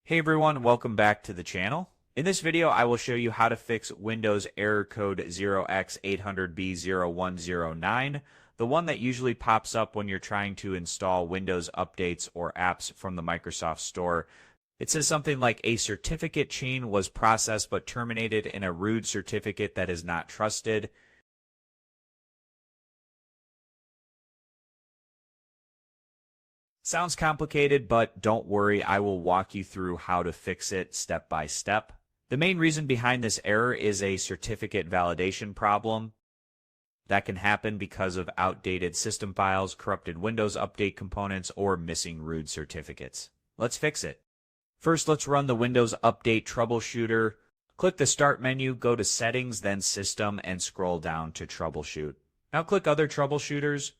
Hey everyone, welcome back to the channel. In this video, I will show you how to fix Windows error code 0x800B0109, the one that usually pops up when you're trying to install Windows updates or apps from the Microsoft Store. It says something like a certificate chain was processed but terminated in a root certificate that is not trusted. Sounds complicated, but don't worry, I will walk you through how to fix it step by step. The main reason behind this error is a certificate validation problem. That can happen because of outdated system files, corrupted Windows Update components, or missing root certificates. Let's fix it. First, let's run the Windows Update Troubleshooter. Click the Start menu, go to Settings, then System, and scroll down to Troubleshoot. Now click Other Troubleshooters.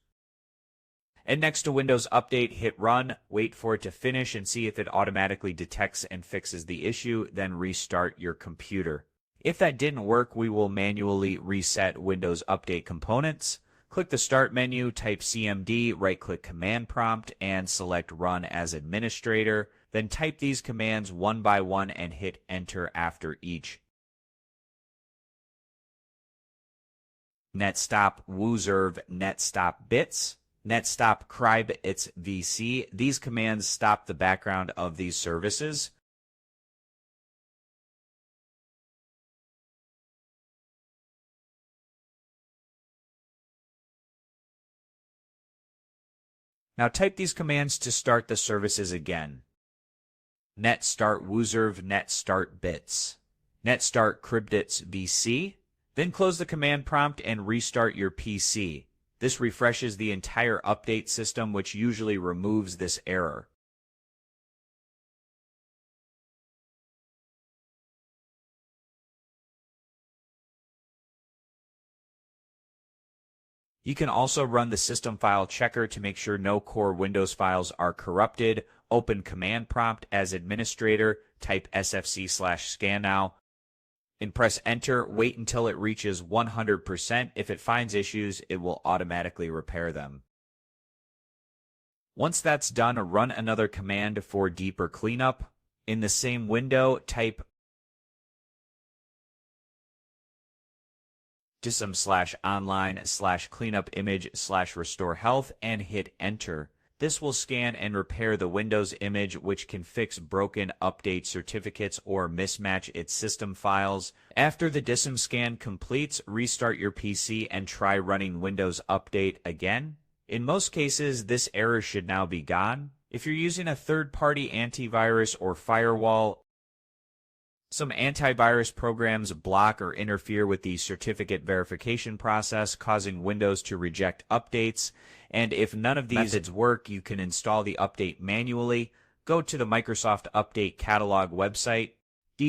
And next to Windows Update, hit Run, wait for it to finish and see if it automatically detects and fixes the issue, then restart your computer. If that didn't work, we will manually reset Windows Update components. Click the Start menu, type CMD, right-click Command Prompt, and select Run as Administrator. Then type these commands one by one and hit Enter after each. netstop wzrv netstop bits. netstop crybits vc. These commands stop the background of these services. Now type these commands to start the services again. netstart wzrv netstart bits. netstart crybits vc. Then close the command prompt and restart your PC. This refreshes the entire update system, which usually removes this error. You can also run the system file checker to make sure no core Windows files are corrupted. Open Command Prompt as administrator, type SFC/scan now, and press Enter. Wait until it reaches 100%. If it finds issues, it will automatically repair them. Once that's done, run another command for deeper cleanup. In the same window, type dism/online/cleanupimage/restore health and hit Enter. This will scan and repair the Windows image, which can fix broken update certificates or mismatch its system files. After the DISM scan completes, restart your PC and try running Windows Update again. In most cases, this error should now be gone. If you're using a third-party antivirus or firewall, some antivirus programs block or interfere with the certificate verification process, causing Windows to reject updates. And if none of these methods work, you can install the update manually. Go to the Microsoft Update Catalog website.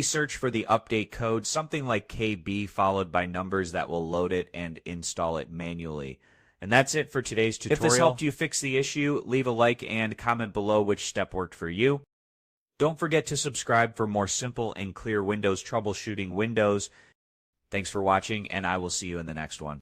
Search for the update code, something like KB followed by numbers that will load it and install it manually. And that's it for today's tutorial. If this helped you fix the issue, leave a like and comment below which step worked for you. Don't forget to subscribe for more simple and clear Windows troubleshooting. Thanks for watching, and I will see you in the next one.